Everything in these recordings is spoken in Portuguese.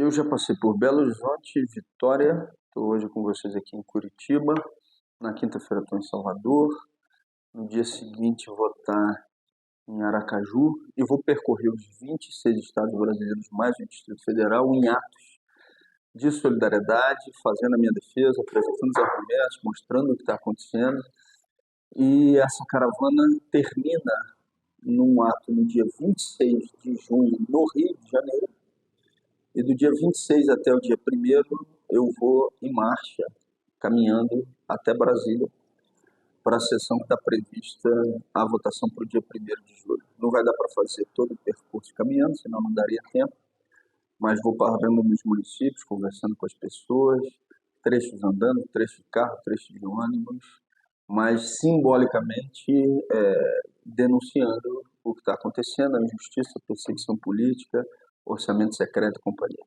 Eu já passei por Belo Horizonte, Vitória, estou hoje com vocês aqui em Curitiba. Na quinta-feira estou em Salvador. No dia seguinte vou estar em Aracaju e vou percorrer os 26 estados brasileiros mais o Distrito Federal em atos de solidariedade, fazendo a minha defesa, apresentando os argumentos, mostrando o que está acontecendo. E essa caravana termina num ato no dia 26 de junho no Rio de Janeiro. E do dia 26 até o dia 1º eu vou em marcha, caminhando até Brasília, para a sessão que está prevista a votação para o dia 1º de julho. Não vai dar para fazer todo o percurso caminhando, senão não daria tempo, mas vou parando nos municípios, conversando com as pessoas, trechos andando, trechos de carro, trechos de ônibus, mas simbolicamente denunciando o que está acontecendo, a injustiça, a perseguição política, orçamento secreto e companhia.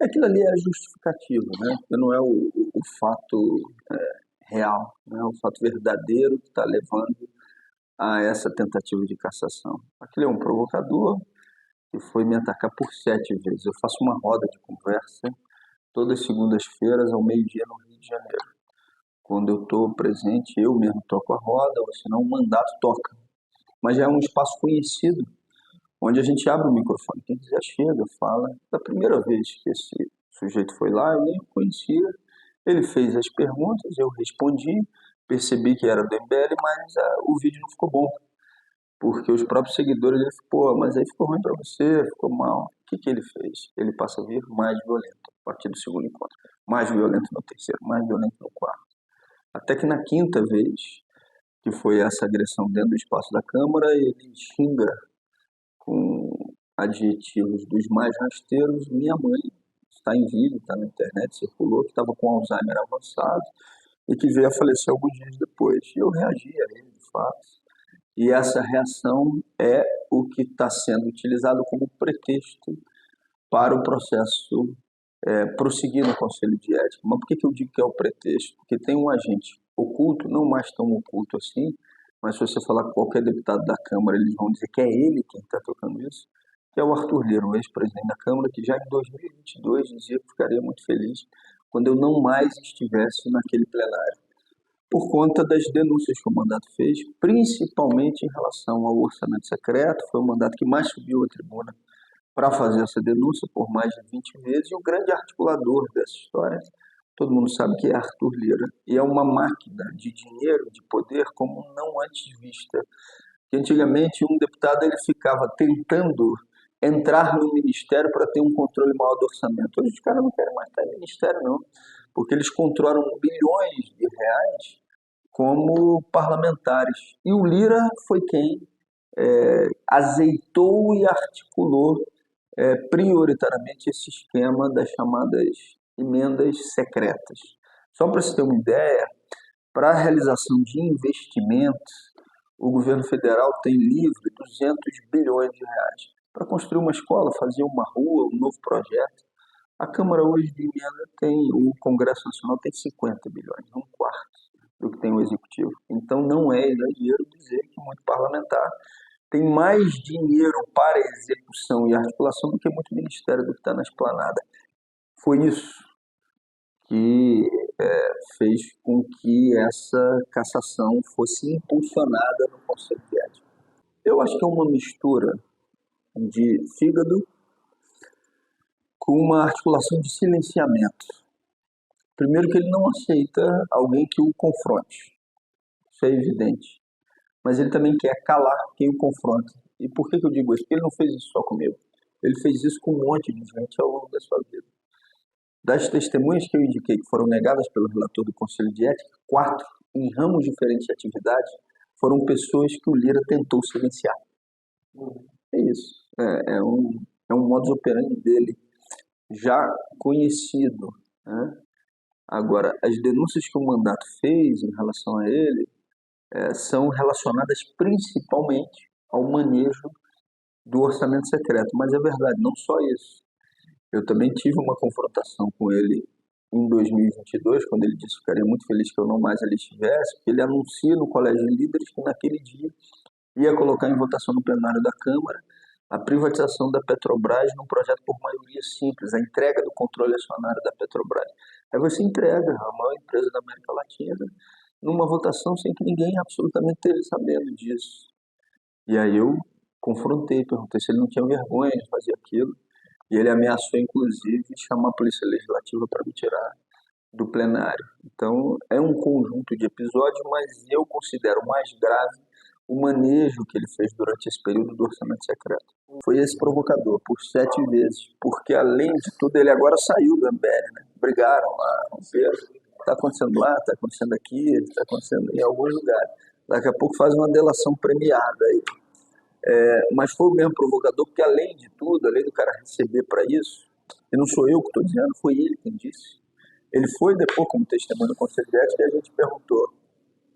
Aquilo ali é justificativo, né? Porque não é o fato real, não é o fato verdadeiro que está levando a essa tentativa de cassação. Aquele é um provocador que foi me atacar por 7 vezes. Eu faço uma roda de conversa todas as segundas-feiras ao meio-dia no Rio de Janeiro. Quando eu estou presente, eu mesmo toco a roda, ou senão o mandato toca. Mas já é um espaço conhecido, onde a gente abre o microfone. Quem quiser chega, fala. Da primeira vez que esse sujeito foi lá, eu nem o conhecia. Ele fez as perguntas, eu respondi, percebi que era do MBL, mas o vídeo não ficou bom. Porque os próprios seguidores, ele falou, pô, mas aí ficou ruim para você, ficou mal. O que ele fez? Ele passa a vir mais violento, a partir do segundo encontro. Mais violento no terceiro, mais violento no quarto. Até que na quinta vez, que foi essa agressão dentro do espaço da Câmara, ele xinga com adjetivos dos mais rasteiros minha mãe. Está em vídeo, está na internet, circulou, que estava com Alzheimer avançado e que veio a falecer alguns dias depois. E eu reagi a ele, de fato. E essa reação é o que está sendo utilizado como pretexto para o processo prosseguir no Conselho de Ética. Mas por que eu digo que é o pretexto? Porque tem um agente oculto, não mais tão oculto assim, mas se você falar com qualquer deputado da Câmara, eles vão dizer que é ele quem está tocando isso, que é o Arthur Lira, o ex-presidente da Câmara, que já em 2022 dizia que ficaria muito feliz quando eu não mais estivesse naquele plenário, por conta das denúncias que o mandato fez, principalmente em relação ao orçamento secreto. Foi o mandato que mais subiu à tribuna para fazer essa denúncia por mais de 20 vezes, e o grande articulador dessa história, todo mundo sabe que é Arthur Lira, e é uma máquina de dinheiro, de poder, como não antes vista. Que antigamente um deputado ele ficava tentando entrar no ministério para ter um controle maior do orçamento. Hoje os caras não querem mais estar em ministério, não, porque eles controlam bilhões de reais como parlamentares. E o Lira foi quem azeitou e articulou prioritariamente esse esquema das chamadas emendas secretas. Só para você ter uma ideia, para a realização de investimentos, o governo federal tem livre 200 bilhões de reais. Para construir uma escola, fazer uma rua, um novo projeto. A Câmara hoje de emenda tem, o Congresso Nacional tem 50 bilhões, um quarto do que tem o Executivo. Então não é exagero dizer que muito parlamentar tem mais dinheiro para execução e articulação do que muito ministério do que está na esplanada. Foi isso que fez com que essa cassação fosse impulsionada no Conselho de Ética. Eu acho que é uma mistura de fígado com uma articulação de silenciamento. Primeiro que ele não aceita alguém que o confronte. Isso é evidente. Mas ele também quer calar quem o confronta. E por que eu digo isso? Porque ele não fez isso só comigo. Ele fez isso com um monte de gente ao longo da sua vida. Das testemunhas que eu indiquei, que foram negadas pelo relator do Conselho de Ética, 4, em ramos diferentes de atividade, foram pessoas que o Lira tentou silenciar. É isso. É um modus operandi dele já conhecido, né? Agora, as denúncias que o mandato fez em relação a ele são relacionadas principalmente ao manejo do orçamento secreto. Mas é verdade, não só isso. Eu também tive uma confrontação com ele em 2022, quando ele disse que ficaria muito feliz que eu não mais ali estivesse, porque ele anuncia no Colégio de Líderes que naquele dia ia colocar em votação no plenário da Câmara a privatização da Petrobras num projeto por maioria simples, a entrega do controle acionário da Petrobras. Aí você entrega a maior empresa da América Latina numa votação sem que ninguém absolutamente esteja sabendo disso. E aí eu confrontei, perguntei se ele não tinha vergonha de fazer aquilo, e ele ameaçou, inclusive, chamar a Polícia Legislativa para me tirar do plenário. Então, é um conjunto de episódios, mas eu considero mais grave o manejo que ele fez durante esse período do orçamento secreto. Foi esse provocador, por 7 vezes, porque além de tudo, ele agora saiu do MBL, né? Brigaram lá, romperam. Está acontecendo lá, está acontecendo aqui, está acontecendo em alguns lugares. Daqui a pouco faz uma delação premiada aí. Mas foi o mesmo provocador, porque além de tudo, além do cara receber para isso, e não sou eu que estou dizendo, foi ele quem disse. Ele foi depois como testemunho do Conselho de Ética e a gente perguntou,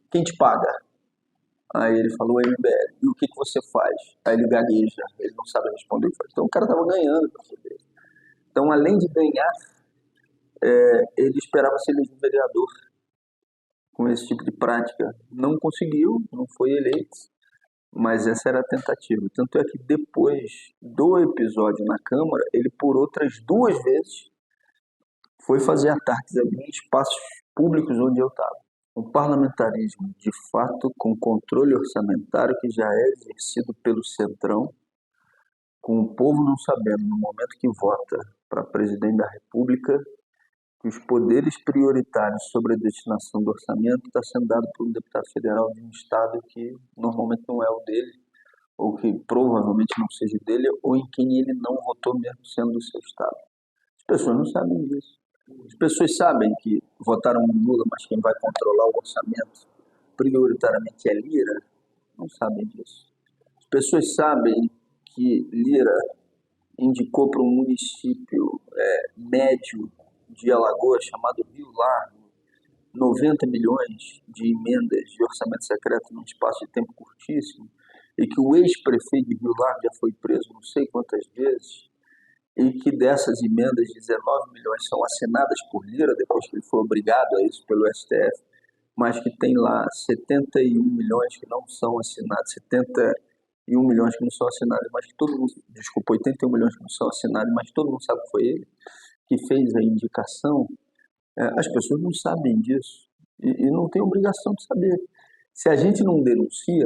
quem te paga? Aí ele falou, MBL. E o que você faz? Aí ele gagueja, ele não sabe responder. Então o cara estava ganhando para fazer. Então, além de ganhar, ele esperava ser eleito vereador com esse tipo de prática. Não conseguiu, não foi eleito, mas essa era a tentativa. Tanto é que depois do episódio na Câmara, ele por outras 2 vezes foi fazer ataques a mim em espaços públicos onde eu estava. Um parlamentarismo, de fato, com controle orçamentário que já é exercido pelo Centrão, com o povo não sabendo, no momento que vota para presidente da República, que os poderes prioritários sobre a destinação do orçamento está sendo dado por um deputado federal de um estado que normalmente não é o dele, ou que provavelmente não seja dele, ou em quem ele não votou mesmo sendo do seu estado. As pessoas não sabem disso. As pessoas sabem que votaram no Lula, mas quem vai controlar o orçamento prioritariamente é Lira? Não sabem disso. As pessoas sabem que Lira indicou para um município médio de Alagoas, chamado Rio Largo, 90 milhões de emendas de orçamento secreto num espaço de tempo curtíssimo, e que o ex-prefeito de Rio Largo já foi preso não sei quantas vezes, e que dessas emendas 19 milhões são assinadas por Lira, depois que ele foi obrigado a isso pelo STF, mas que tem lá 71 milhões que não são assinados, 71 milhões que não são assinados, mas que todo mundo, desculpa, 81 milhões que não são assinados, mas todo mundo sabe que foi ele que fez a indicação. As pessoas não sabem disso e não tem obrigação de saber. Se a gente não denuncia,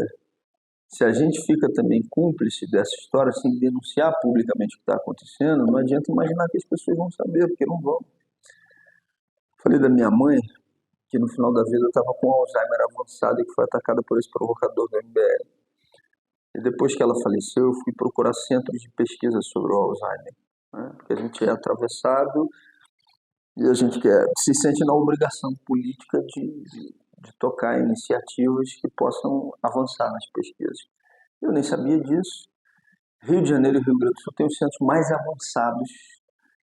se a gente fica também cúmplice dessa história sem denunciar publicamente o que está acontecendo, não adianta imaginar que as pessoas vão saber, porque não vão. Falei da minha mãe, que no final da vida estava com Alzheimer avançado e que foi atacada por esse provocador do MBL. E depois que ela faleceu, eu fui procurar centros de pesquisa sobre o Alzheimer, né? Porque a gente é atravessado e a gente se sente na obrigação política de tocar iniciativas que possam avançar nas pesquisas. Eu nem sabia disso. Rio de Janeiro e Rio Grande do Sul têm os centros mais avançados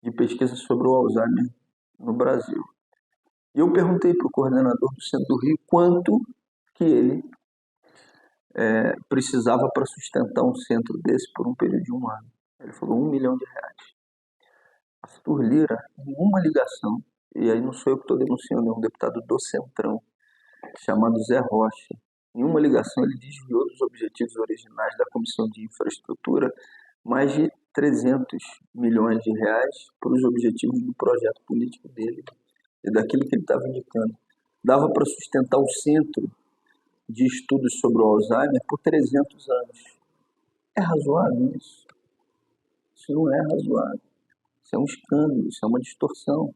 de pesquisa sobre o Alzheimer no Brasil. E eu perguntei para o coordenador do Centro do Rio quanto que ele precisava para sustentar um centro desse por um período de 1 ano. Ele falou R$1 milhão. Arthur Lira, em uma ligação, e aí não sou eu que estou denunciando, é um deputado do Centrão, chamado Zé Rocha. Em uma ligação, ele desviou dos objetivos originais da Comissão de Infraestrutura mais de 300 milhões de reais para os objetivos do projeto político dele e daquilo que ele estava indicando. Dava para sustentar o Centro de Estudos sobre o Alzheimer por 300 anos. É razoável isso? Isso não é razoável. Isso é um escândalo, isso é uma distorção.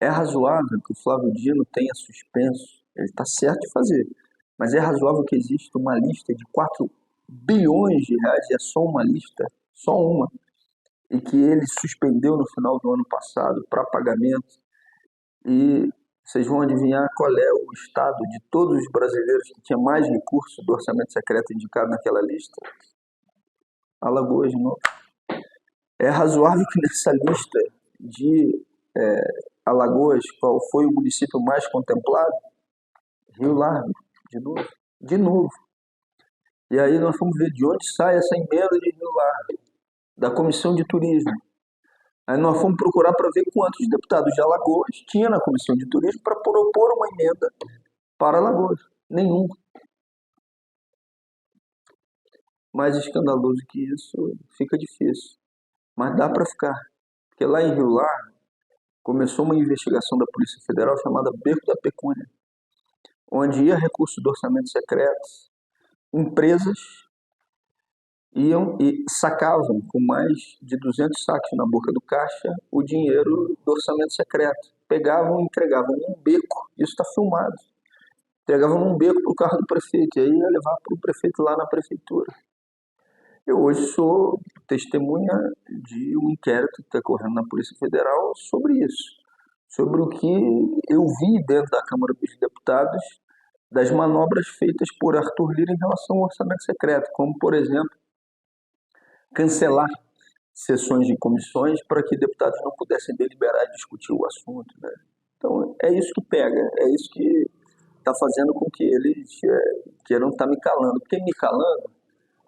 É razoável que o Flávio Dino tenha suspenso, ele está certo de fazer, mas é razoável que exista uma lista de 4 bilhões de reais, e é só uma lista, só uma, e que ele suspendeu no final do ano passado para pagamento, e vocês vão adivinhar qual é o estado de todos os brasileiros que tinha mais recurso do orçamento secreto indicado naquela lista? Alagoas de novo. É razoável que nessa lista de Alagoas, qual foi o município mais contemplado? Rio Largo, de novo. De novo. E aí nós vamos ver de onde sai essa emenda de Rio Largo, da Comissão de Turismo. Aí nós fomos procurar para ver quantos deputados de Alagoas tinha na Comissão de Turismo para propor uma emenda para Alagoas. Nenhum. Mais escandaloso que isso, fica difícil. Mas dá para ficar. Porque lá em Rio Lar, começou uma investigação da Polícia Federal chamada Beco da Pecúnia, onde ia recursos do orçamento secreto, empresas iam e sacavam com mais de 200 saques na boca do caixa o dinheiro do orçamento secreto. Pegavam e entregavam num beco, isso está filmado. Entregavam num beco para o carro do prefeito, e aí ia levar para o prefeito lá na prefeitura. Eu hoje sou testemunha de um inquérito que está correndo na Polícia Federal sobre isso, sobre o que eu vi dentro da Câmara dos Deputados das manobras feitas por Arthur Lira em relação ao orçamento secreto, como, por exemplo, cancelar sessões de comissões para que deputados não pudessem deliberar e discutir o assunto, né? Então, é isso que pega, é isso que está fazendo com que eles queiram estar me calando. Porque me calando,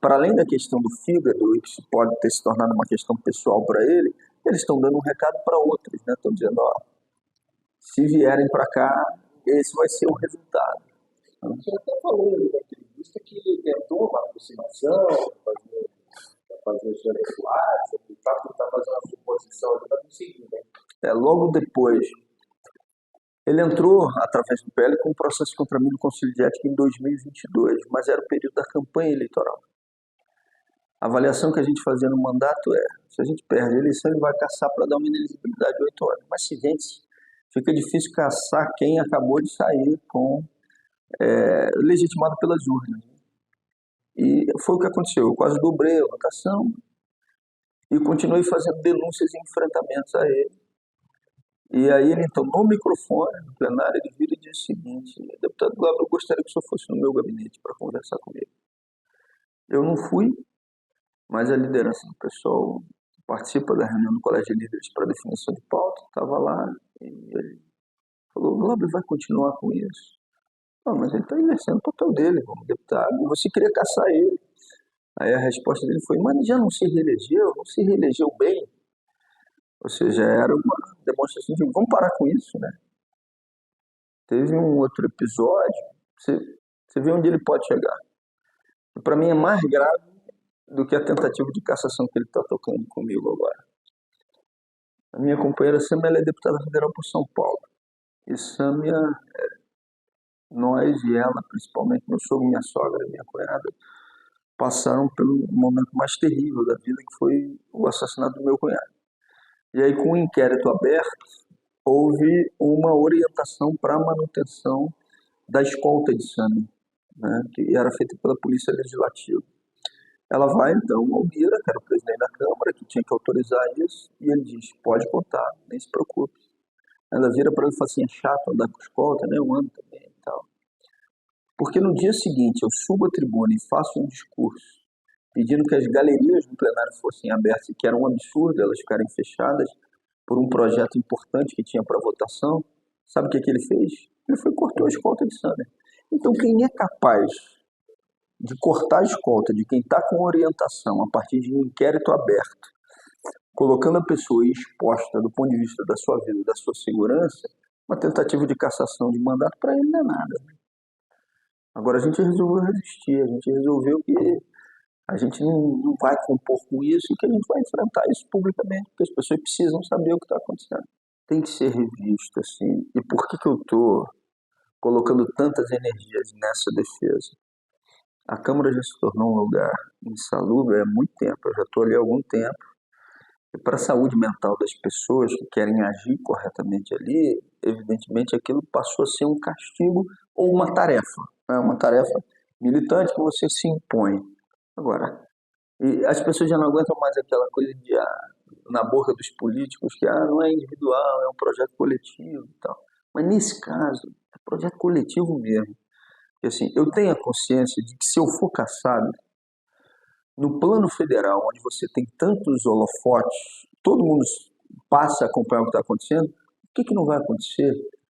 para além da questão do fígado, e que pode ter se tornado uma questão pessoal para ele, eles estão dando um recado para outros, né? Estão dizendo, ó, se vierem para cá, esse vai ser o resultado. Você até falou na entrevista que tentou uma aproximação, fazer os eleições, tentar fazer uma suposição, ele não conseguiu, né? Logo depois, ele entrou, através do PL, com um processo contra mim no Conselho de Ética em 2022, mas era o período da campanha eleitoral. A avaliação que a gente fazia no mandato se a gente perde a eleição, ele vai caçar para dar uma inelegibilidade de 8 anos. Mas se vence, fica difícil caçar quem acabou de sair legitimado pelas urnas. E foi o que aconteceu. Eu quase dobrei a votação e continuei fazendo denúncias e enfrentamentos a ele. E aí ele tomou o microfone no plenário, ele vira e diz o seguinte: deputado Glauber, eu gostaria que o senhor fosse no meu gabinete para conversar comigo. Eu não fui, mas a liderança do pessoal participa da reunião do Colégio de Líderes para definição de pauta, estava lá, e ele falou, Glauber vai continuar com isso? Não, mas ele está exercendo o papel dele como deputado, e você queria caçar ele. Aí a resposta dele foi, mas já não se reelegeu bem. Ou seja, era uma demonstração de vamos parar com isso, né? Teve um outro episódio, você vê onde ele pode chegar. Para mim é mais grave do que a tentativa de cassação que ele está tocando comigo agora. A minha companheira Sâmia, ela é deputada federal por São Paulo. E Sâmia, nós e ela, principalmente, meu sogro, minha sogra, minha cunhada, passaram pelo momento mais terrível da vida, que foi o assassinato do meu cunhado. E aí, com o inquérito aberto, houve uma orientação para a manutenção da escolta de Sâmia, né, que era feita pela Polícia Legislativa. Ela vai, então, ao Lira, que era o presidente da Câmara, que tinha que autorizar isso, e ele diz, pode contar, nem se preocupe. Ela vira para ele e fala assim, é chato andar com escolta, né, eu ando também e tal. Porque no dia seguinte eu subo à tribuna e faço um discurso pedindo que as galerias do plenário fossem abertas, que era um absurdo elas ficarem fechadas por um projeto importante que tinha para votação. Sabe o que ele fez? Ele foi e cortou a escolta de Sâmia. Então quem é capaz de cortar a escolta de quem está com orientação a partir de um inquérito aberto, colocando a pessoa exposta do ponto de vista da sua vida, da sua segurança, uma tentativa de cassação de mandato para ele não é nada. Agora a gente resolveu resistir, a gente resolveu que a gente não vai compor com isso e que a gente vai enfrentar isso publicamente, porque as pessoas precisam saber o que está acontecendo. Tem que ser revisto, assim. E por que eu estou colocando tantas energias nessa defesa? A Câmara já se tornou um lugar insalubre há muito tempo, eu já estou ali há algum tempo. E para a saúde mental das pessoas que querem agir corretamente ali, evidentemente aquilo passou a ser um castigo ou uma tarefa, né? Uma tarefa militante que você se impõe. Agora, e as pessoas já não aguentam mais aquela coisa de na boca dos políticos que não é individual, é um projeto coletivo e tal. Mas nesse caso, é projeto coletivo mesmo. E, assim, eu tenho a consciência de que se eu for caçado, no plano federal, onde você tem tantos holofotes, todo mundo passa a acompanhar o que está acontecendo, o que não vai acontecer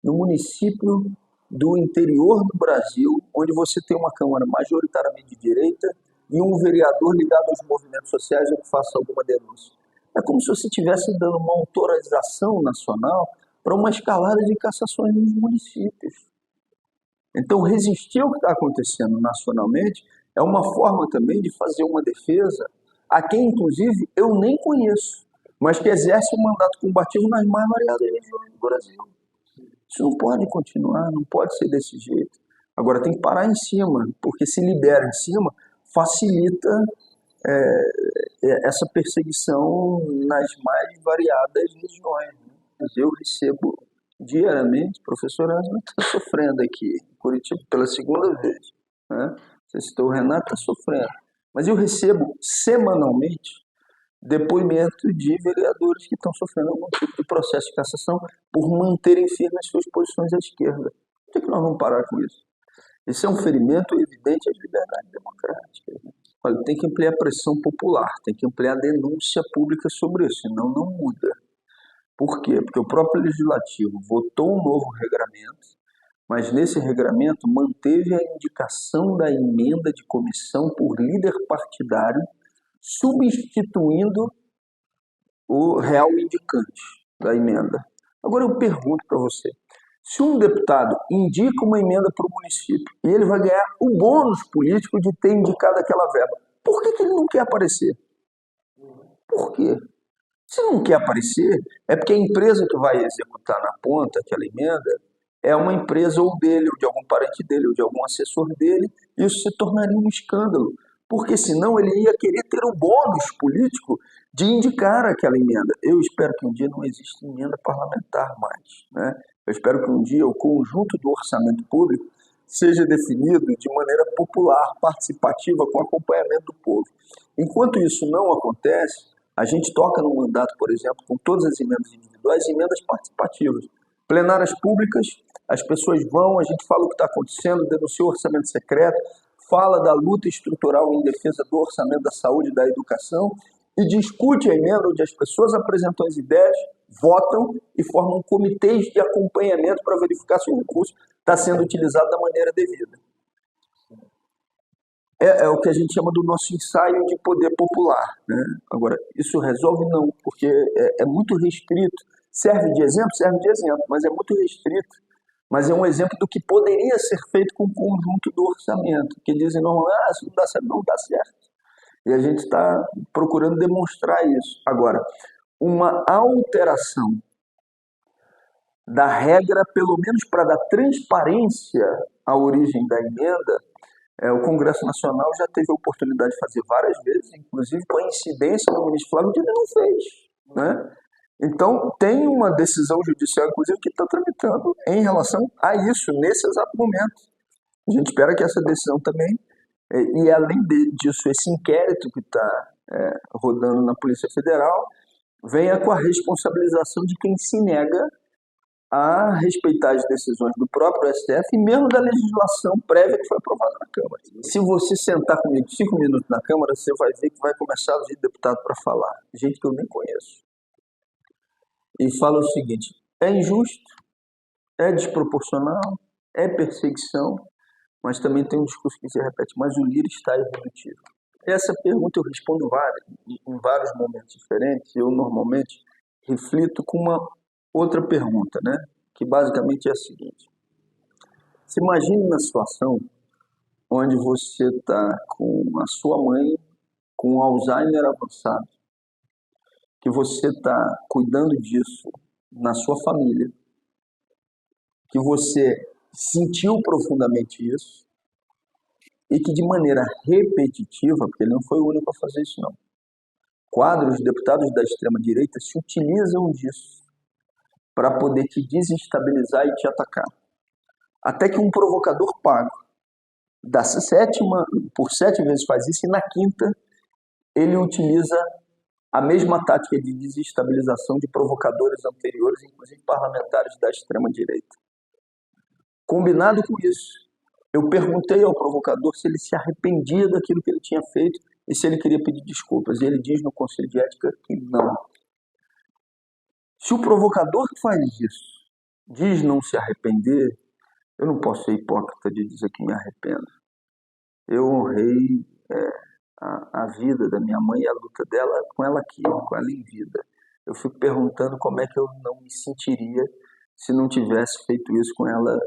no município do interior do Brasil, onde você tem uma Câmara majoritariamente de direita e um vereador ligado aos movimentos sociais ou que faça alguma denúncia? É como se você estivesse dando uma autorização nacional para uma escalada de cassações nos municípios. Então, resistir ao que está acontecendo nacionalmente é uma forma também de fazer uma defesa a quem, inclusive, eu nem conheço, mas que exerce um mandato combativo nas mais variadas regiões do Brasil. Isso não pode continuar, não pode ser desse jeito. Agora tem que parar em cima, porque se libera em cima, facilita essa perseguição nas mais variadas regiões. Eu recebo diariamente, professor Ângelo está sofrendo aqui em Curitiba pela segunda vez, né? Você citou, o Renato está sofrendo, mas eu recebo semanalmente depoimento de vereadores que estão sofrendo algum tipo de processo de cassação por manterem firmes suas posições à esquerda. Por que nós vamos parar com isso? Isso é um ferimento evidente às liberdades democráticas. Olha, tem que ampliar a pressão popular, tem que ampliar a denúncia pública sobre isso, senão não muda. Por quê? Porque o próprio Legislativo votou um novo regramento, mas nesse regramento manteve a indicação da emenda de comissão por líder partidário, substituindo o real indicante da emenda. Agora eu pergunto para você, se um deputado indica uma emenda para o município e ele vai ganhar o bônus político de ter indicado aquela verba, por que ele não quer aparecer? Por quê? Se não quer aparecer, é porque a empresa que vai executar na ponta aquela emenda é uma empresa ou dele, ou de algum parente dele, ou de algum assessor dele, e isso se tornaria um escândalo, porque senão ele ia querer ter o bônus político de indicar aquela emenda. Eu espero que um dia não exista emenda parlamentar mais, né? Eu espero que um dia o conjunto do orçamento público seja definido de maneira popular, participativa, com acompanhamento do povo. Enquanto isso não acontece, a gente toca no mandato, por exemplo, com todas as emendas individuais e emendas participativas. Plenárias públicas, as pessoas vão, a gente fala o que está acontecendo, denuncia o orçamento secreto, fala da luta estrutural em defesa do orçamento da saúde e da educação e discute a emenda onde as pessoas apresentam as ideias, votam e formam comitês de acompanhamento para verificar se o recurso está sendo utilizado da maneira devida. É o que a gente chama do nosso ensaio de poder popular, né? Agora, isso resolve? Não, porque é muito restrito. Serve de exemplo, mas é muito restrito. Mas é um exemplo do que poderia ser feito com o conjunto do orçamento, que dizem normalmente, se não dá certo, não dá certo. E a gente está procurando demonstrar isso. Agora, uma alteração da regra, pelo menos para dar transparência à origem da emenda, o Congresso Nacional já teve a oportunidade de fazer várias vezes, inclusive com a incidência do ministro Flávio Dino, ele não fez, né? Então, tem uma decisão judicial, inclusive, que está tramitando em relação a isso, nesse exato momento. A gente espera que essa decisão também, e além disso, esse inquérito que está rodando na Polícia Federal, venha com a responsabilização de quem se nega a respeitar as decisões do próprio STF e mesmo da legislação prévia que foi aprovada na Câmara. Se você sentar comigo 5 minutos na Câmara, você vai ver que vai começar a vir deputado para falar, gente que eu nem conheço. E fala o seguinte, é injusto, é desproporcional, é perseguição, mas também tem um discurso que se repete, mas o Lira está irredutível. Essa pergunta eu respondo em vários momentos diferentes, eu normalmente reflito com uma outra pergunta, né? Que basicamente é a seguinte. Se imagine na situação onde você está com a sua mãe com Alzheimer avançado, que você está cuidando disso na sua família, que você sentiu profundamente isso e que de maneira repetitiva, porque ele não foi o único a fazer isso não, quadros de deputados da extrema-direita se utilizam disso para poder te desestabilizar e te atacar. Até que um provocador pago, por 7 vezes faz isso, e na quinta ele utiliza a mesma tática de desestabilização de provocadores anteriores, inclusive parlamentares da extrema-direita. Combinado com isso, eu perguntei ao provocador se ele se arrependia daquilo que ele tinha feito e se ele queria pedir desculpas. E ele diz no Conselho de Ética que não. Se o provocador que faz isso diz não se arrepender, eu não posso ser hipócrita de dizer que me arrependo. Eu honrei a vida da minha mãe e a luta dela com ela aqui, com ela em vida. Eu fico perguntando como é que eu não me sentiria se não tivesse feito isso com ela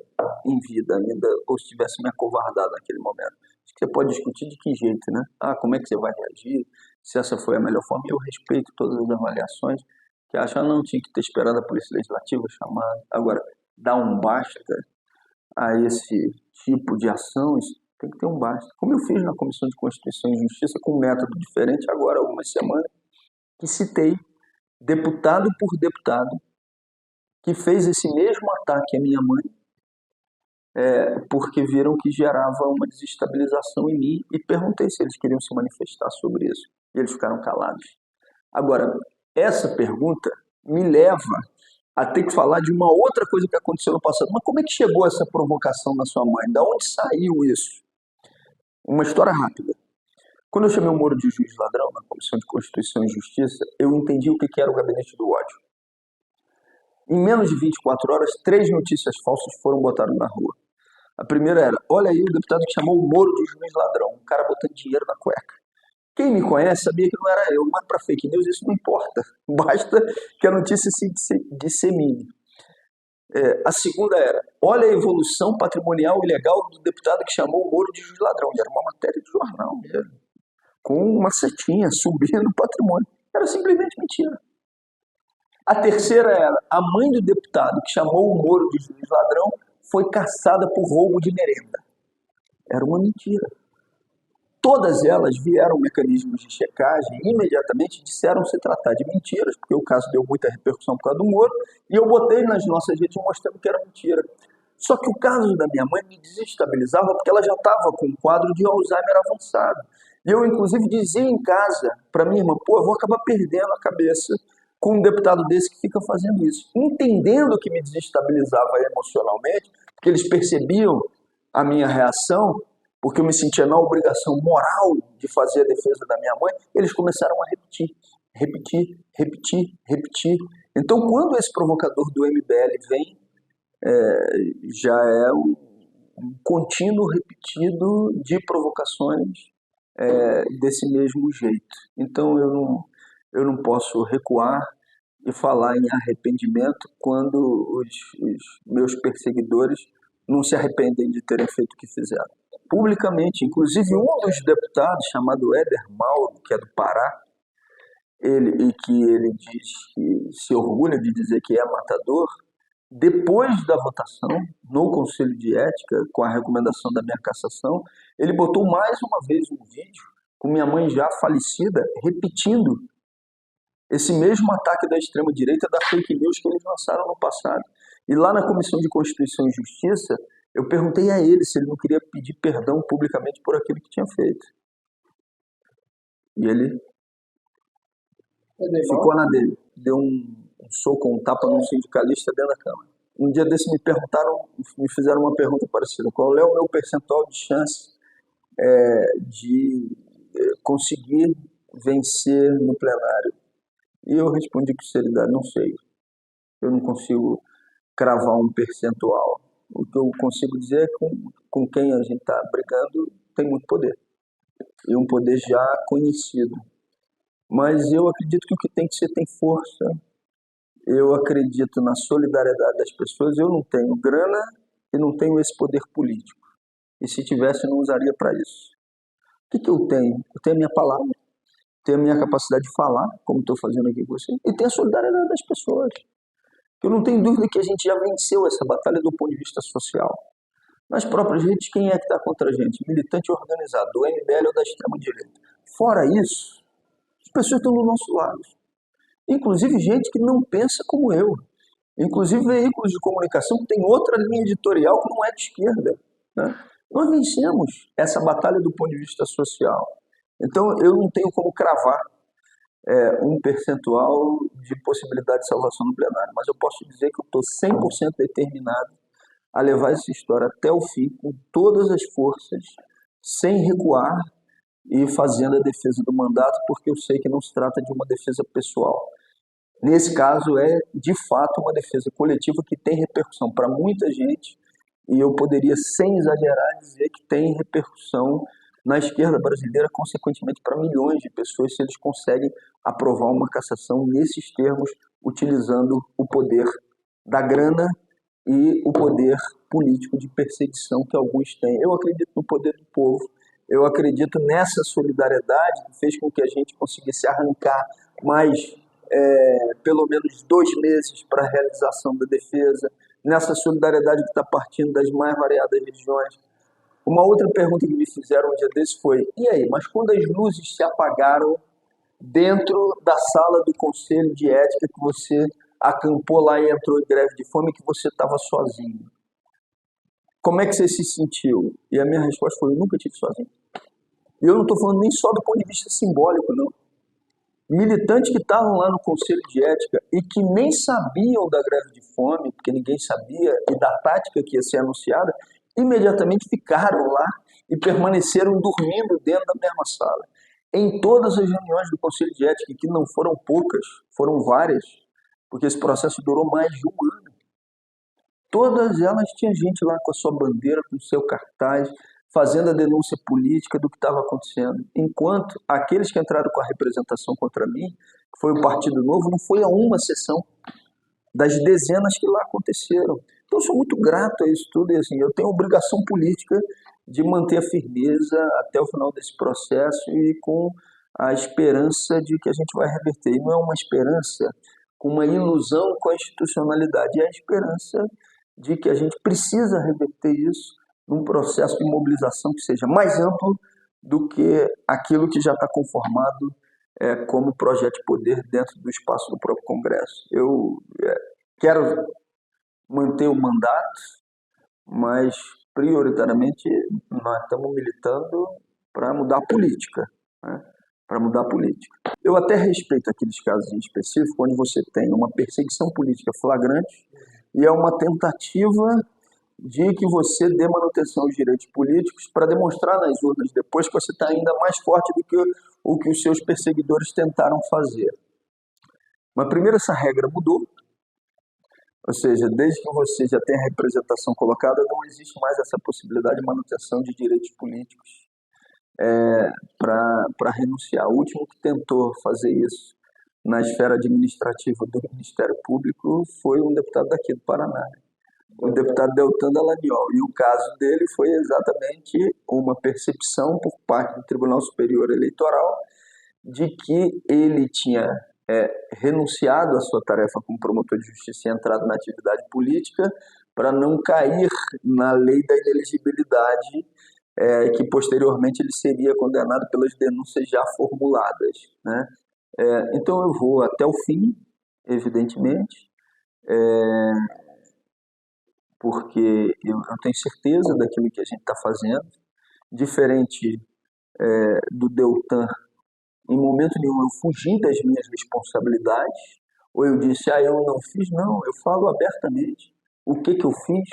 em vida ainda, ou se tivesse me acovardado naquele momento. Acho que você pode discutir de que jeito, né? Como é que você vai reagir, se essa foi a melhor forma. Eu respeito todas as avaliações que acham, não, tinha que ter esperado a Polícia Legislativa chamar. Agora, dar um basta a esse tipo de ação, isso tem que ter um basta. Como eu fiz na Comissão de Constituição e Justiça, com um método diferente agora, algumas semanas, que citei deputado por deputado que fez esse mesmo ataque à minha mãe, porque viram que gerava uma desestabilização em mim, e perguntei se eles queriam se manifestar sobre isso. E eles ficaram calados. Agora, essa pergunta me leva a ter que falar de uma outra coisa que aconteceu no passado. Mas como é que chegou essa provocação na sua mãe? Da onde saiu isso? Uma história rápida. Quando eu chamei o Moro de juiz ladrão na Comissão de Constituição e Justiça, eu entendi o que era o gabinete do ódio. Em menos de 24 horas, 3 notícias falsas foram botadas na rua. A primeira era, olha aí o deputado que chamou o Moro de juiz ladrão, um cara botando dinheiro na cueca. Quem me conhece sabia que não era eu, mas para fake news isso não importa. Basta que a notícia se dissemine. A segunda era, olha a evolução patrimonial e legal do deputado que chamou o Moro de juiz ladrão. E era uma matéria de jornal mesmo, com uma setinha subindo o patrimônio. Era simplesmente mentira. A terceira era, a mãe do deputado que chamou o Moro de juiz ladrão foi caçada por roubo de merenda. Era uma mentira. Todas elas vieram mecanismos de checagem e imediatamente disseram se tratar de mentiras, porque o caso deu muita repercussão por causa do Moro, e eu botei nas nossas redes mostrando que era mentira. Só que o caso da minha mãe me desestabilizava porque ela já estava com um quadro de Alzheimer avançado. E eu, inclusive, dizia em casa para minha irmã, eu vou acabar perdendo a cabeça com um deputado desse que fica fazendo isso. Entendendo que me desestabilizava emocionalmente, porque eles percebiam a minha reação, porque eu me sentia na obrigação moral de fazer a defesa da minha mãe, eles começaram a repetir. Então, quando esse provocador do MBL vem, já é um contínuo repetido de provocações desse mesmo jeito. Então, eu não posso recuar e falar em arrependimento quando os meus perseguidores não se arrependem de terem feito o que fizeram. Publicamente, inclusive um dos deputados, chamado Éder Mauro, que é do Pará, ele diz que se orgulha de dizer que é matador, depois da votação, no Conselho de Ética, com a recomendação da minha cassação, ele botou mais uma vez um vídeo com minha mãe já falecida, repetindo esse mesmo ataque da extrema-direita da fake news que eles lançaram no passado. E lá na Comissão de Constituição e Justiça, eu perguntei a ele se ele não queria pedir perdão publicamente por aquilo que tinha feito. E ele ficou na dele. Deu um soco, um tapa num sindicalista dentro da Câmara. Um dia desse me fizeram uma pergunta parecida. Qual é o meu percentual de chance de conseguir vencer no plenário? E eu respondi com seriedade, não sei. Eu não consigo cravar um percentual. O que eu consigo dizer é que com quem a gente está brigando tem muito poder. E um poder já conhecido. Mas eu acredito que o que tem que ser tem força. Eu acredito na solidariedade das pessoas. Eu não tenho grana e não tenho esse poder político. E se tivesse, eu não usaria para isso. O que eu tenho? Eu tenho a minha palavra. Tenho a minha capacidade de falar, como estou fazendo aqui com você. E tenho a solidariedade das pessoas. Eu não tenho dúvida que a gente já venceu essa batalha do ponto de vista social. Nas próprias redes, quem é que está contra a gente? Militante organizado, do MBL ou da extrema-direita. Fora isso, as pessoas estão do nosso lado. Inclusive gente que não pensa como eu. Inclusive veículos de comunicação que têm outra linha editorial que não é de esquerda. Né? Nós vencemos essa batalha do ponto de vista social. Então, eu não tenho como cravar um percentual de possibilidade de salvação no plenário, mas eu posso dizer que eu estou 100% determinado a levar essa história até o fim, com todas as forças, sem recuar e fazendo a defesa do mandato, porque eu sei que não se trata de uma defesa pessoal. Nesse caso, é de fato uma defesa coletiva que tem repercussão para muita gente, e eu poderia, sem exagerar, dizer que tem repercussão na esquerda brasileira, consequentemente para milhões de pessoas, se eles conseguem aprovar uma cassação nesses termos, utilizando o poder da grana e o poder político de perseguição que alguns têm. Eu acredito no poder do povo, Eu acredito nessa solidariedade que fez com que a gente conseguisse arrancar mais, pelo menos 2 meses para a realização da defesa, nessa solidariedade que está partindo das mais variadas regiões. Uma outra pergunta que me fizeram um dia desse foi: e aí, mas quando as luzes se apagaram dentro da sala do Conselho de Ética que você acampou lá e entrou em greve de fome, que você estava sozinho, como é que você se sentiu? E a minha resposta foi: eu nunca estive sozinho. E eu não estou falando nem só do ponto de vista simbólico, não. Militantes que estavam lá no Conselho de Ética e que nem sabiam da greve de fome, porque ninguém sabia, e da tática que ia ser anunciada, imediatamente ficaram lá e permaneceram dormindo dentro da mesma sala. Em todas as reuniões do Conselho de Ética, que não foram poucas, foram várias, porque esse processo durou mais de um ano, todas elas tinha gente lá com a sua bandeira, com o seu cartaz, fazendo a denúncia política do que estava acontecendo. Enquanto aqueles que entraram com a representação contra mim, que foi o Partido Novo, não foi a uma sessão das dezenas que lá aconteceram. Então eu sou muito grato a isso tudo, e assim, eu tenho a obrigação política de manter a firmeza até o final desse processo e com a esperança de que a gente vai reverter. E não é uma esperança com uma ilusão com a institucionalidade, é a esperança de que a gente precisa reverter isso num processo de mobilização que seja mais amplo do que aquilo que já está conformado como projeto de poder dentro do espaço do próprio Congresso. Eu quero manter o mandato, mas prioritariamente nós estamos militando para mudar a política, né? Para mudar a política. Eu até respeito aqueles casos em específico onde você tem uma perseguição política flagrante e é uma tentativa de que você dê manutenção aos direitos políticos para demonstrar nas urnas depois que você está ainda mais forte do que o que os seus perseguidores tentaram fazer. Mas primeiro essa regra mudou, ou seja, desde que você já tem a representação colocada, não existe mais essa possibilidade de manutenção de direitos políticos para renunciar. O último que tentou fazer isso na esfera administrativa do Ministério Público foi um deputado daqui do Paraná, o deputado Deltan Dallagnol. E o caso dele foi exatamente uma percepção por parte do Tribunal Superior Eleitoral de que ele tinha renunciado à sua tarefa como promotor de justiça e entrado na atividade política para não cair na lei da inelegibilidade, que posteriormente ele seria condenado pelas denúncias já formuladas, né? Então eu vou até o fim, evidentemente, porque eu tenho certeza daquilo que a gente está fazendo, diferente do Deltan. Em momento nenhum eu fugi das minhas responsabilidades, ou eu disse, eu não fiz. Não, eu falo abertamente o que eu fiz,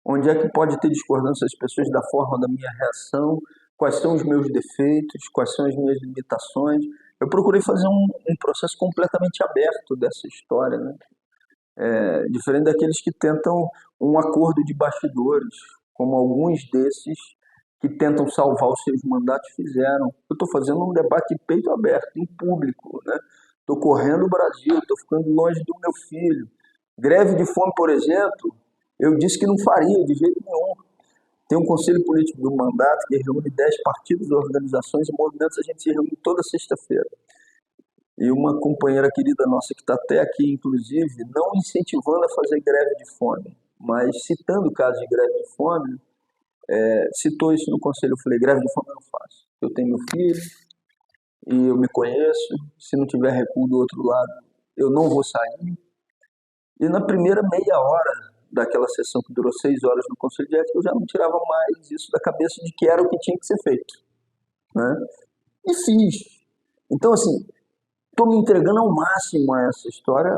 onde é que pode ter discordância das pessoas da forma da minha reação, quais são os meus defeitos, quais são as minhas limitações. Eu procurei fazer um processo completamente aberto dessa história, né? Diferente daqueles que tentam um acordo de bastidores, como alguns desses que tentam salvar os seus mandatos fizeram. Eu estou fazendo um debate de peito aberto, em público, né? Estou correndo o Brasil, estou ficando longe do meu filho. Greve de fome, por exemplo, eu disse que não faria de jeito nenhum. Tem um conselho político do mandato que reúne 10 partidos, organizações e movimentos, a gente se reúne toda sexta-feira. E uma companheira querida nossa que está até aqui, inclusive, não incentivando a fazer greve de fome, mas citando o caso de greve de fome, citou isso no conselho. Eu falei, greve de fome eu não faço. Eu tenho meu filho e eu me conheço. Se não tiver recuo do outro lado, eu não vou sair. E na primeira meia hora daquela sessão que durou 6 horas no Conselho de Ética, eu já não tirava mais isso da cabeça de que era o que tinha que ser feito, né? E fiz. Então, assim, estou me entregando ao máximo a essa história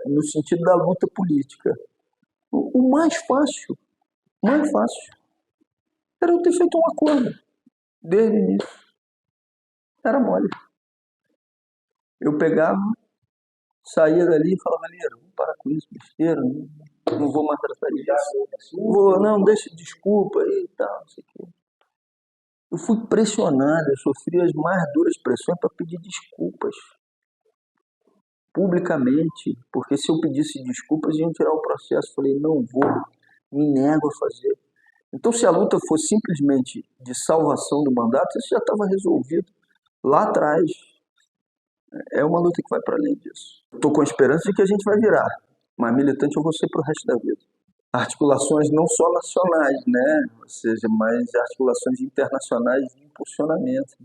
no sentido da luta política. O mais fácil era eu ter feito um acordo desde o início. Era mole. Eu pegava, saía dali e falava, Lira, vamos parar com isso, besteira, não vou mais tratar disso. Não, deixa, desculpa aí e tal, não sei o quê. Eu fui pressionado, eu sofri as mais duras pressões para pedir desculpas. Publicamente, porque se eu pedisse desculpas, iam tirar o processo. Falei, não vou, me nego a fazer. Então, se a luta fosse simplesmente de salvação do mandato, isso já estava resolvido lá atrás. É uma luta que vai para além disso. Estou com a esperança de que a gente vai virar, mas militante eu vou ser para o resto da vida. Articulações não só nacionais, né? Ou seja, mas articulações internacionais de impulsionamento.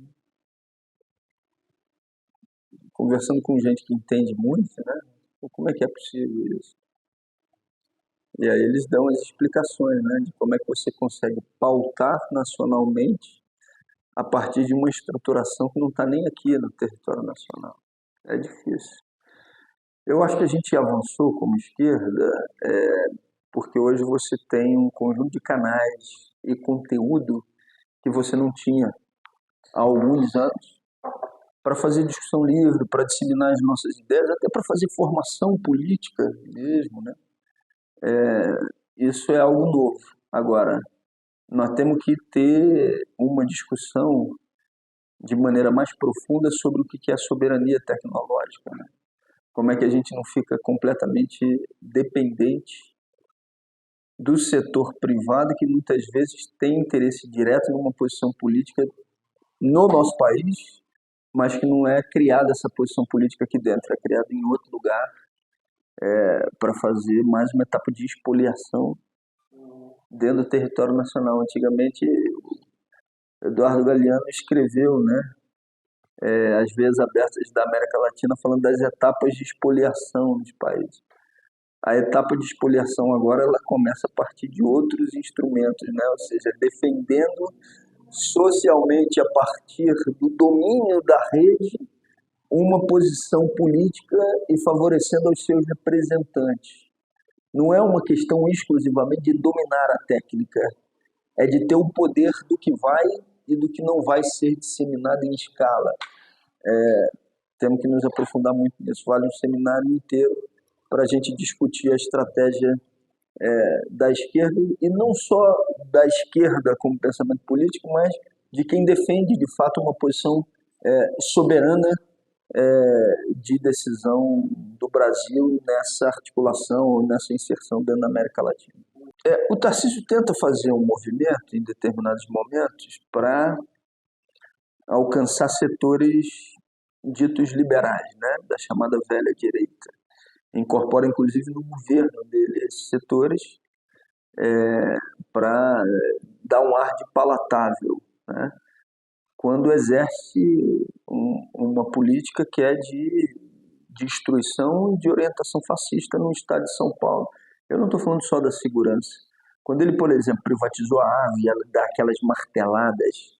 Conversando com gente que entende muito, né? Como é que é possível isso? E aí eles dão as explicações, né? De como é que você consegue pautar nacionalmente a partir de uma estruturação que não está nem aqui no território nacional. É difícil. Eu acho que a gente avançou como esquerda porque hoje você tem um conjunto de canais e conteúdo que você não tinha há alguns anos para fazer discussão livre, para disseminar as nossas ideias, até para fazer formação política mesmo, né? Isso é algo novo. Agora, nós temos que ter uma discussão de maneira mais profunda sobre o que é soberania tecnológica, né? Como é que a gente não fica completamente dependente do setor privado que muitas vezes tem interesse direto numa posição política no nosso país, mas que não é criada essa posição política aqui dentro, é criada em outro lugar para fazer mais uma etapa de expoliação dentro do território nacional. Antigamente, Eduardo Galeano escreveu, né, as veias abertas da América Latina, falando das etapas de expoliação dos países. A etapa de expoliação agora ela começa a partir de outros instrumentos, né? Ou seja, defendendo socialmente a partir do domínio da rede uma posição política e favorecendo aos seus representantes. Não é uma questão exclusivamente de dominar a técnica, é de ter o poder do que vai e do que não vai ser disseminado em escala. Temos que nos aprofundar muito nisso, vale um seminário inteiro para a gente discutir a estratégia da esquerda, e não só da esquerda como pensamento político, mas de quem defende, de fato, uma posição soberana de decisão do Brasil nessa articulação, nessa inserção dentro da América Latina. O Tarcísio tenta fazer um movimento, em determinados momentos, para alcançar setores ditos liberais, né, da chamada velha direita. Incorpora, inclusive, no governo dele esses setores para dar um ar de palatável, né, quando exerce uma política que é de destruição e de orientação fascista no estado de São Paulo. Eu não estou falando só da segurança. Quando ele, por exemplo, privatizou a AVE, dá aquelas marteladas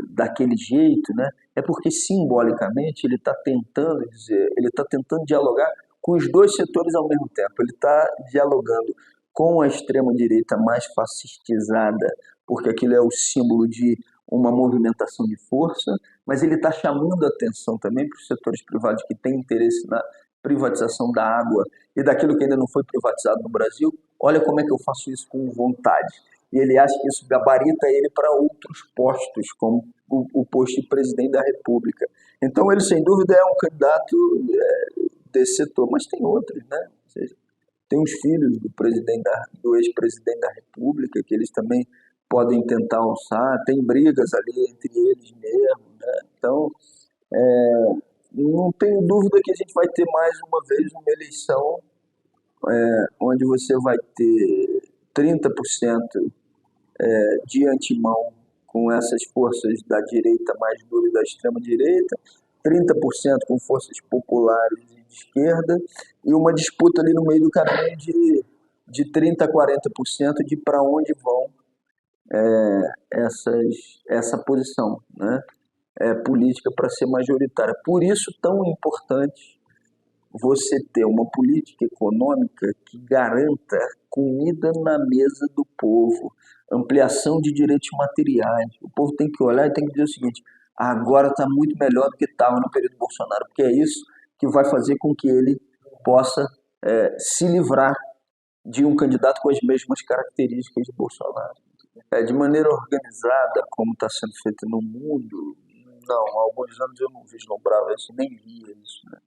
daquele jeito, né? É porque simbolicamente ele está tentando dizer, ele está tentando dialogar com os dois setores ao mesmo tempo. Ele está dialogando com a extrema-direita mais fascistizada, porque aquilo é o símbolo de uma movimentação de força, mas ele está chamando a atenção também para os setores privados que têm interesse na privatização da água e daquilo que ainda não foi privatizado no Brasil. Olha como é que eu faço isso com vontade. E ele acha que isso gabarita ele para outros postos, como o posto de presidente da República. Então ele, sem dúvida, é um candidato desse setor, mas tem outros, né? Ou seja, tem os filhos do ex-presidente da República, que eles também podem tentar alçar, tem brigas ali entre eles mesmo, né? Então, não tenho dúvida que a gente vai ter mais uma vez uma eleição onde você vai ter 30% de antemão com essas forças da direita mais dura e da extrema-direita, 30% com forças populares e de esquerda, e uma disputa ali no meio do caminho de 30% a 40% de para onde vão essa posição, né? Política para ser majoritária. Por isso, tão importante você ter uma política econômica que garanta comida na mesa do povo, ampliação de direitos materiais. O povo tem que olhar e tem que dizer o seguinte: agora está muito melhor do que estava no período Bolsonaro, porque é isso que vai fazer com que ele possa se livrar de um candidato com as mesmas características de Bolsonaro. De maneira organizada, como está sendo feito no mundo, não, há alguns anos eu não vislumbrava isso, nem via isso, né?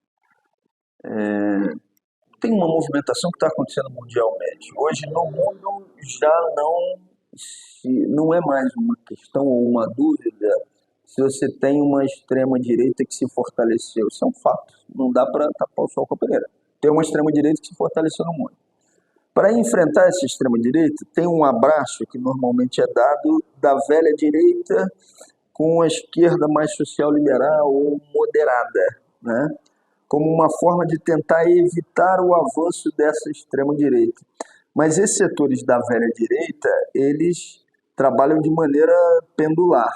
Tem uma movimentação que está acontecendo mundialmente. Hoje no mundo já não não é mais uma questão ou uma dúvida se você tem uma extrema-direita que se fortaleceu. Isso é um fato. Não dá para tapar o sol com a peneira. Tem uma extrema-direita que se fortaleceu no mundo. Para enfrentar essa extrema-direita, tem um abraço que normalmente é dado da velha direita com a esquerda mais social-liberal ou moderada, né? Como uma forma de tentar evitar o avanço dessa extrema-direita. Mas esses setores da velha direita, eles trabalham de maneira pendular.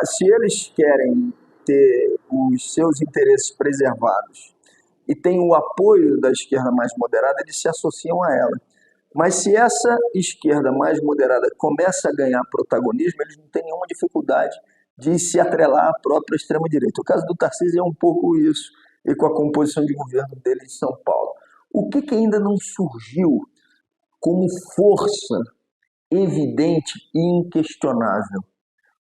Se eles querem ter os seus interesses preservados e têm o apoio da esquerda mais moderada, eles se associam a ela. Mas se essa esquerda mais moderada começa a ganhar protagonismo, eles não têm nenhuma dificuldade de se atrelar à própria extrema-direita. O caso do Tarcísio é um pouco isso, e com a composição de governo dele em São Paulo. O que ainda não surgiu como força evidente e inquestionável?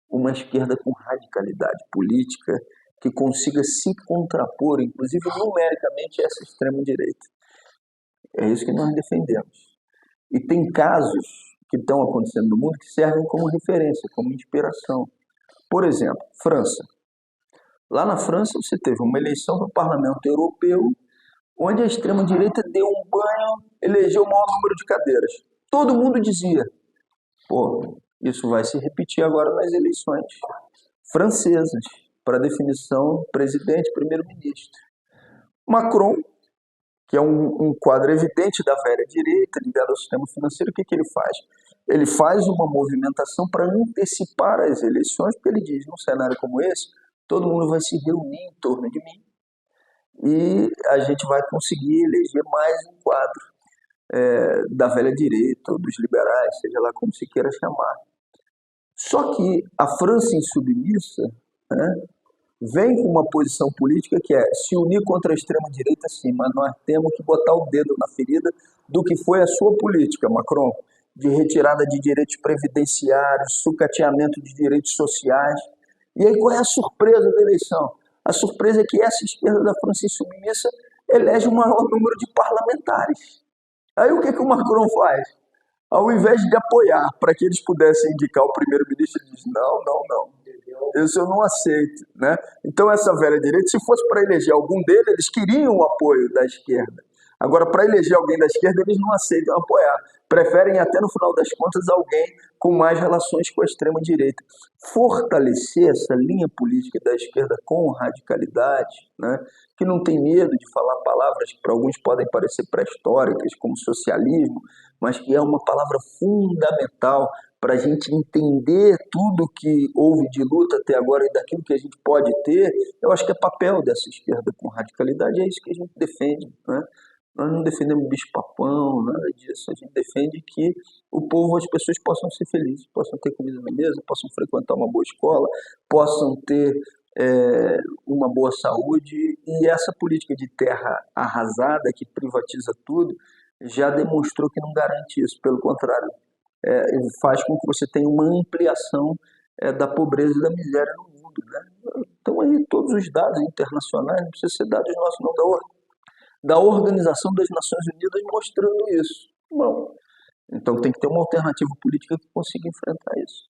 Uma esquerda com radicalidade política que consiga se contrapor, inclusive numericamente, a essa extrema-direita. É isso que nós defendemos. E tem casos que estão acontecendo no mundo que servem como referência, como inspiração. Por exemplo, França. Lá na França você teve uma eleição do Parlamento Europeu onde a extrema-direita deu um banho, elegeu o maior número de cadeiras. Todo mundo dizia, isso vai se repetir agora nas eleições francesas, para definição presidente e primeiro-ministro. Macron, que é um quadro evidente da velha direita, ligado ao sistema financeiro, o que ele faz? Ele faz uma movimentação para antecipar as eleições, porque ele diz, num cenário como esse, todo mundo vai se reunir em torno de mim e a gente vai conseguir eleger mais um quadro da velha direita, ou dos liberais, seja lá como se queira chamar. Só que a França insubmissa, né, vem com uma posição política que é se unir contra a extrema-direita, sim, mas nós temos que botar o dedo na ferida do que foi a sua política, Macron, de retirada de direitos previdenciários, sucateamento de direitos sociais. E aí qual é a surpresa da eleição? A surpresa é que essa esquerda da França insubmissa elege o maior número de parlamentares. Aí o que o Macron faz? Ao invés de apoiar para que eles pudessem indicar o primeiro-ministro, ele diz, não, isso eu não aceito, né? Então essa velha direita, se fosse para eleger algum deles, eles queriam o apoio da esquerda. Agora, para eleger alguém da esquerda, eles não aceitam apoiar. Preferem até, no final das contas, alguém com mais relações com a extrema-direita. Fortalecer essa linha política da esquerda com radicalidade, né, que não tem medo de falar palavras que para alguns podem parecer pré-históricas, como socialismo, mas que é uma palavra fundamental para a gente entender tudo que houve de luta até agora e daquilo que a gente pode ter. Eu acho que é papel dessa esquerda com radicalidade, é isso que a gente defende, né? Nós não defendemos bicho-papão, nada disso. A gente defende que o povo, as pessoas possam ser felizes, possam ter comida na mesa, possam frequentar uma boa escola, possam ter uma boa saúde. E essa política de terra arrasada, que privatiza tudo, já demonstrou que não garante isso. Pelo contrário, faz com que você tenha uma ampliação da pobreza e da miséria no mundo, né? Então aí todos os dados internacionais, não precisa ser dados nossos, não, da Organização das Nações Unidas mostrando isso. Bom, então tem que ter uma alternativa política que consiga enfrentar isso.